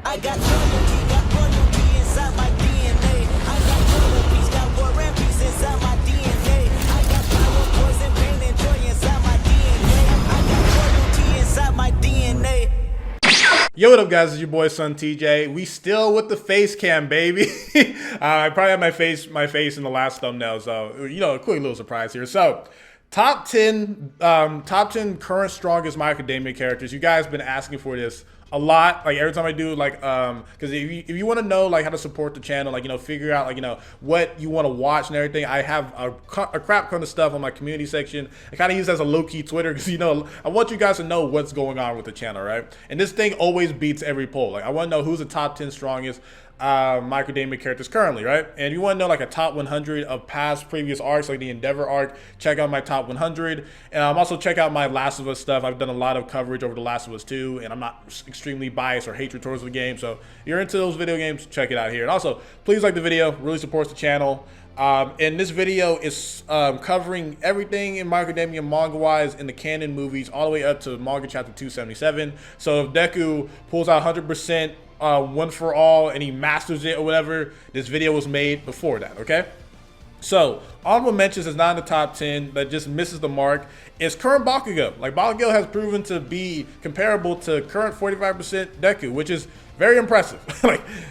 I got loyalty, got royalty inside my DNA. I got war peace, got war and peace inside my DNA. I got power, poison, pain, and joy inside my DNA. I got royalty inside my DNA. Yo, what up, guys? It's your boy SonTj. We still with the face cam, baby. I probably had my face in the last thumbnail, so a quick little surprise here. So, top 10 current strongest My Academia characters. You guys been asking for this a lot, like every time I do, like because if you want to know like how to support the channel, like figure out like what you want to watch and everything, I have a crap ton of stuff on my community section. I kind of use it as a low-key Twitter because I want you guys to know what's going on with the channel, right? And this thing always beats every poll. Like I want to know who's the top 10 strongest My Academia characters currently, right? And if you want to know like a top 100 of previous arcs, like the Endeavor arc, check out my top 100. And also check out my Last of Us stuff. I've done a lot of coverage over the Last of Us 2, and I'm not extremely biased or hatred towards the game. So if you're into those video games, check it out here. And also, please like the video, really supports the channel. And this video is covering everything in My Academia manga-wise in the canon movies, all the way up to manga chapter 277. So if Deku pulls out 100%, one for all, and he masters it or whatever, this video was made before that, okay? So, honorable mentions is not in the top 10, that just misses the mark, is current Bakugo. Like, Bakugo has proven to be comparable to current 45% Deku, which is very impressive.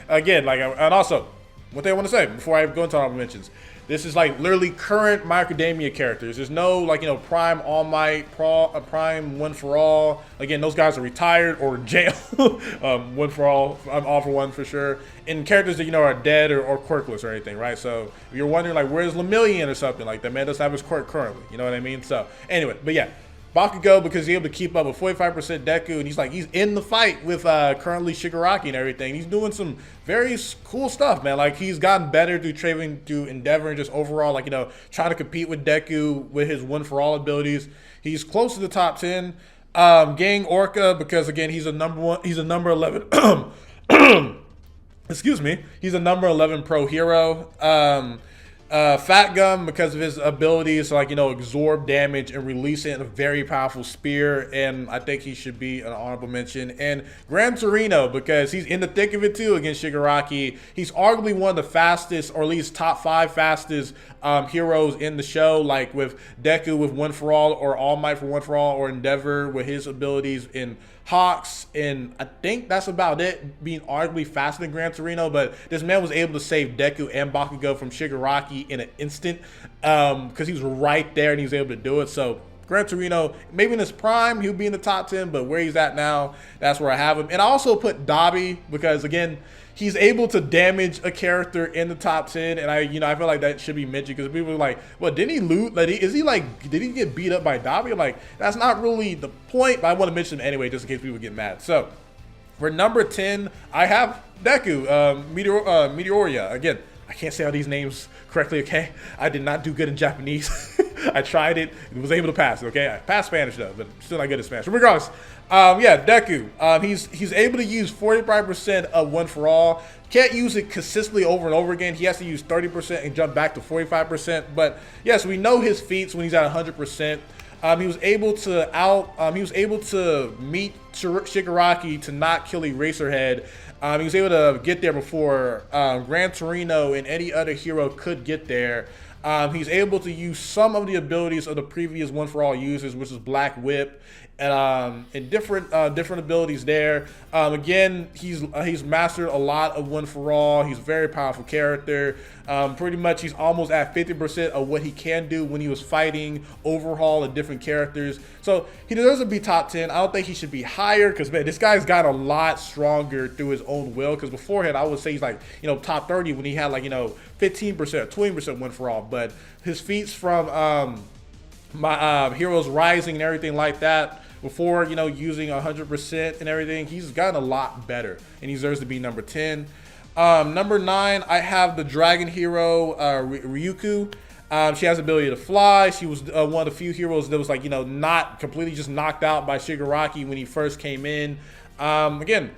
And also, what they want to say before I go into honorable mentions, this is like literally current My Academia characters. There's no Prime All Might, Prime One for All. Again, those guys are retired or in jail. One for All, I'm All for One for sure. And characters that are dead or quirkless or anything, right? So if you're wondering like where's Lemillion or something, like that man doesn't have his quirk currently. You know what I mean? So anyway, but yeah. Bakugo, because he's able to keep up with 45% Deku, and he's in the fight with currently Shigaraki and everything. He's doing some very cool stuff, man. Like he's gotten better through training through Endeavor and just overall, trying to compete with Deku with his One for All abilities. He's close to the top 10. Gang Orca, because again he's a number 11. Excuse me. He's a number 11 pro hero. Fat Gum, because of his abilities to absorb damage and release it in a very powerful spear, and I think he should be an honorable mention. And Gran Torino, because he's in the thick of it too against Shigaraki. He's arguably one of the fastest, or at least top 5 fastest heroes in the show, like with Deku with One for All, or All Might for One for All, or Endeavor with his abilities in Hawks, and I think that's about it, being arguably faster than Gran Torino. But this man was able to save Deku and Bakugo from Shigaraki in an instant, because he was right there and he was able to do it. So Gran Torino, maybe in his prime he'll be in the top 10, but where he's at now, that's where I have him. And I also put Dabi, because again he's able to damage a character in the top 10, and I feel like that should be mentioned, because people are like, well, didn't he loot? Did he get beat up by Dabi? I'm like, that's not really the point, but I want to mention him anyway, just in case people get mad. So for number 10, I have Deku, Meteoria. Again, I can't say all these names correctly, okay? I did not do good in Japanese. I tried it and was able to pass it, okay? I passed Spanish though, but still not good at Spanish. But regardless, yeah, Deku. He's able to use 45% of One for All. Can't use it consistently over and over again. He has to use 30% and jump back to 45%. But yes, we know his feats when he's at 100%. He was able to meet Shigaraki to not kill Eraserhead. He was able to get there before Gran Torino and any other hero could get there. He's able to use some of the abilities of the previous One for All users, which is Black Whip, and different abilities there. Again, he's mastered a lot of One for All. He's a very powerful character. Pretty much he's almost at 50% of what he can do when he was fighting Overhaul and different characters. So he deserves to be top 10. I don't think he should be higher, because man, this guy's got a lot stronger through his own will. Because beforehand, I would say he's like top 30 when he had 15%, 20% One for All. But his feats from my Heroes Rising and everything like that, before using 100% and everything, he's gotten a lot better, and he deserves to be number 10. Number 9, I have the Dragon Hero, Ryuko. She has the ability to fly. She was one of the few heroes that was not completely just knocked out by Shigaraki when he first came in. Again,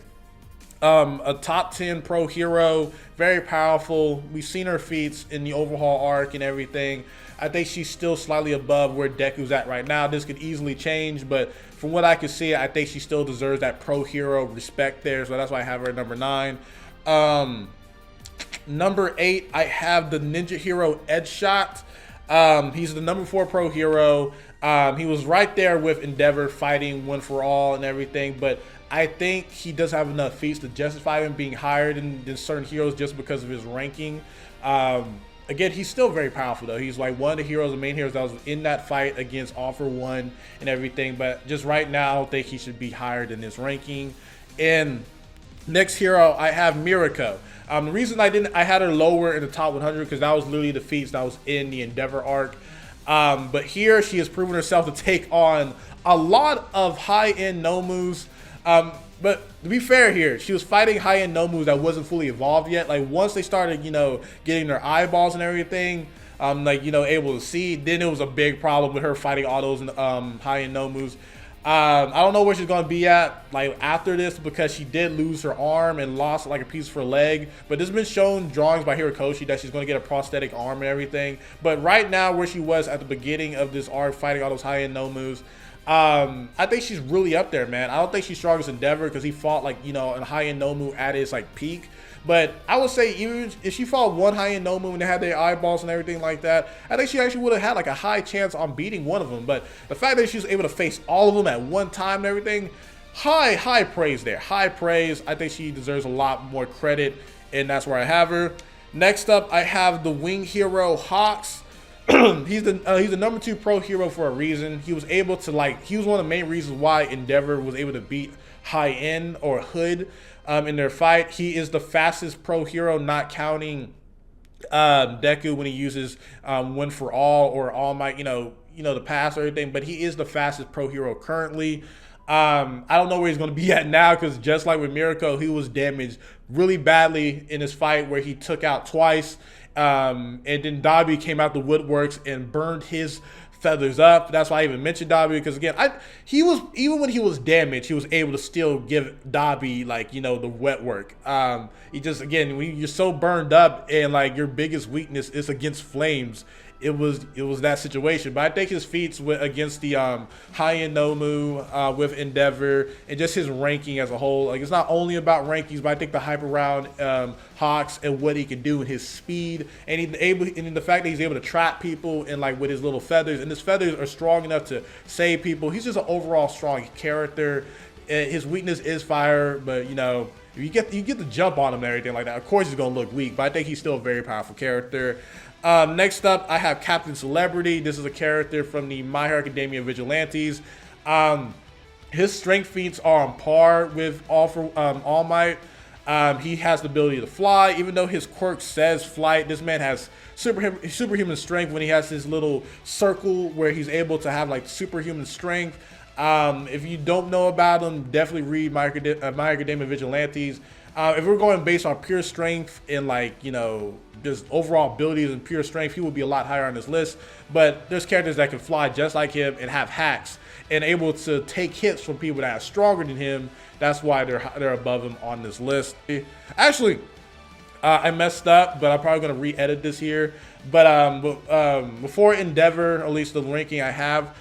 a top 10 pro hero, very powerful. We've seen her feats in the Overhaul arc and everything. I think she's still slightly above where Deku's at right now. This could easily change, but from what I can see, I think she still deserves that pro hero respect there. So that's why I have her at number 9. Number 8, I have the ninja hero Edgeshot. He's the number 4 pro hero. He was right there with Endeavor fighting One for All and everything, but I think he does have enough feats to justify him being higher than certain heroes just because of his ranking. Again, he's still very powerful though. He's like one of the heroes, the main heroes that was in that fight against All for One and everything, but just right now I don't think he should be higher than his ranking. And next hero, I have Mirako. The reason I had her lower in the top 100 because that was literally the feats that was in the Endeavor arc. But here she has proven herself to take on a lot of high-end Nomus. But to be fair here, she was fighting high-end Nomus that wasn't fully evolved yet. Like once they started, you know, getting their eyeballs and everything, like, you know, able to see, then it was a big problem with her fighting all those high-end Nomus. I don't know where she's going to be at like after this because she did lose her arm and lost like a piece of her leg, but this has been shown drawings by Hirokoshi that she's going to get a prosthetic arm and everything. But right now where she was at the beginning of this arc fighting all those high-end Nomus, I think she's really up there, man. I don't think she's strongest Endeavor because he fought like, you know, a high-end Nomu at his like peak. But I would say even if she fought one high-end Nomu and they had their eyeballs and everything like that, I think she actually would have had like a high chance on beating one of them. But the fact that she was able to face all of them at one time and everything, high praise there. High praise. I think she deserves a lot more credit, and that's where I have her. Next up, I have the wing hero Hawks. He's the number 2 pro hero for a reason. He was able to he was one of the main reasons why Endeavor was able to beat High End or Hood in their fight. He is the fastest pro hero, not counting Deku when he uses One for All or All Might, you know the pass or everything. But he is the fastest pro hero currently. I don't know where he's going to be at now because just like with Mirako, he was damaged really badly in this fight where he took out twice. And then Dabi came out the woodworks and burned his feathers up. That's why I even mentioned Dabi because again, he was, even when he was damaged, he was able to still give Dabi like, you know, the wet work. He just, again, when you're so burned up and like your biggest weakness is against flames, it was that situation. But I think his feats against the high-end Nomu with Endeavor and just his ranking as a whole, like it's not only about rankings, but I think the hype around Hawks and what he can do and his speed and the fact that he's able to trap people and like with his little feathers, and his feathers are strong enough to save people. He's just an overall strong character. His weakness is fire, but you know, if you get the jump on him and everything like that, of course he's gonna look weak, but I think he's still a very powerful character. Next up, I have Captain Celebrity. This is a character from the My Hero Academia Vigilantes. His strength feats are on par with All Might. He has the ability to fly, even though his quirk says flight. This man has superhuman strength when he has his little circle where he's able to have like superhuman strength. If you don't know about him, definitely read My Academia Vigilantes. If we're going based on pure strength and like, you know, just overall abilities and pure strength, he would be a lot higher on this list. But there's characters that can fly just like him and have hacks and able to take hits from people that are stronger than him. That's why they're above him on this list. Actually, I messed up, but I'm probably gonna re-edit this here. But before Endeavor, at least the ranking I have,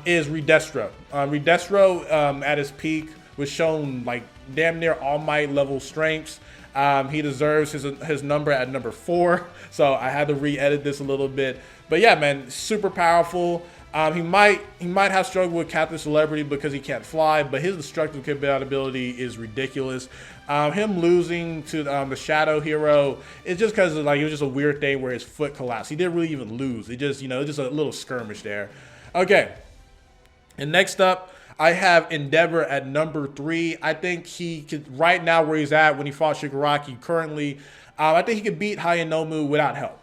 is Redestro. Redestro at his peak was shown like damn near All Might level strengths. He deserves his number at number 4, so I had to re-edit this a little bit. But yeah, man, super powerful. He might have struggled with Captain Celebrity because he can't fly, but his destructive capability is ridiculous. Him losing to the Shadow Hero is just because like it was just a weird thing where his foot collapsed. He didn't really even lose. It just, you know, just a little skirmish there. Okay, and next up, I have Endeavor at number 3. I think he could, right now where he's at when he fought Shigaraki currently, I think he could beat High-End Nomu without help.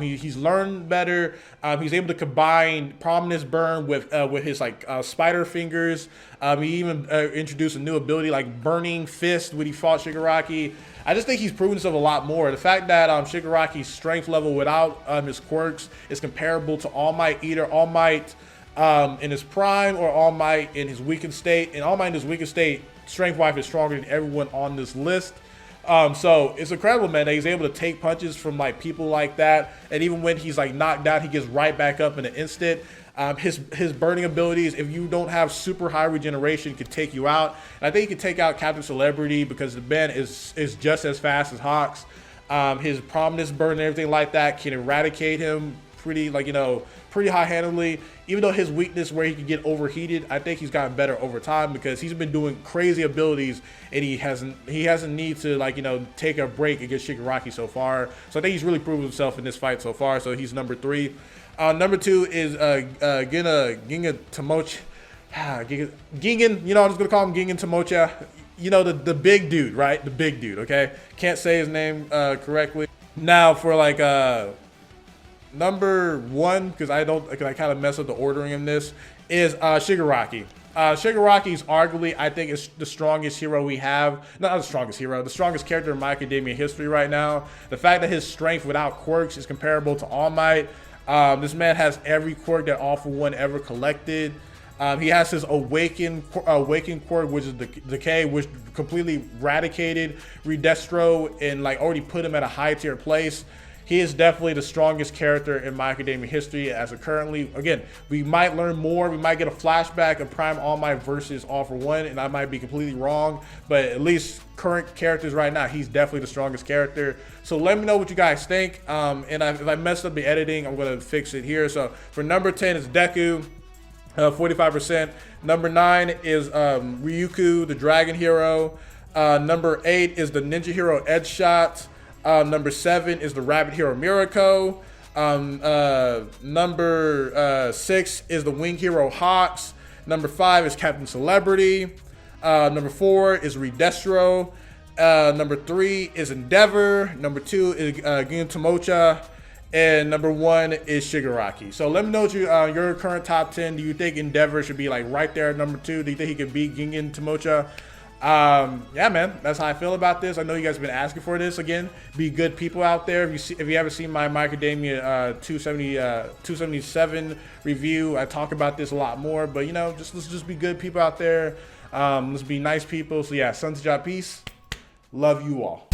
He's learned better. He's able to combine Prominence Burn with his like spider fingers. He even introduced a new ability like Burning Fist when he fought Shigaraki. I just think he's proven himself a lot more. The fact that Shigaraki's strength level without his quirks is comparable to All Might, either All Might in his prime or All Might in his weakened state. And All Might in his weakened state, strength-wise, is stronger than everyone on this list. So it's incredible, man, that he's able to take punches from like people like that, and even when he's like knocked down, he gets right back up in an instant. His burning abilities, if you don't have super high regeneration, can take you out. And I think he can take out Captain Celebrity because the man is just as fast as Hawks. His prominence burn and everything like that can eradicate him pretty, like, you know, pretty high-handedly. Even though his weakness where he can get overheated, I think he's gotten better over time because he's been doing crazy abilities and he hasn't need to, like, you know, take a break against Shigaraki so far. So I think he's really proven himself in this fight so far. So he's number 3. Number 2 is Ginga Tomocha. Gingan, you know, I'm just gonna call him Gingan Tomocha. You know, the big dude, right? The big dude, okay? Can't say his name correctly. Now for like number 1, because I kind of mess up the ordering in this, is Shigaraki. Shigaraki's arguably, I think, is the strongest hero we have. Not the strongest hero, the strongest character in My Academia history right now. The fact that his strength without quirks is comparable to All Might. This man has every quirk that All For One ever collected. He has his awaken quirk, which is the decay, which completely eradicated Redestro and like already put him at a high tier place. He is definitely the strongest character in My Academia history as of currently. Again, we might learn more. We might get a flashback of Prime All Might versus All For One, and I might be completely wrong. But at least current characters right now, he's definitely the strongest character. So let me know what you guys think. If I messed up the editing, I'm going to fix it here. So for number 10 is Deku. 45%. Number 9 is Ryuku, the Dragon Hero. Number 8 is the Ninja Hero Edge Shot. Number 7 is the Rabbit Hero Mirako. Number 6 is the Wing Hero Hawks. Number 5 is Captain Celebrity. Number 4 is Redestro. Number 3 is Endeavor. Number 2 is Ginga Tomocha. And number 1 is Shigaraki. So let me know your current top 10. Do you think Endeavor should be like right there at number 2? Do you think he could beat Ginga Tomocha? Yeah, man, that's how I feel about this. I know you guys have been asking for this. Again, be good people out there. If you haven't seen my Academia 277 review, I talk about this a lot more. But you know, let's just be good people out there. Let's be nice people. So yeah, SonTj, peace. Love you all.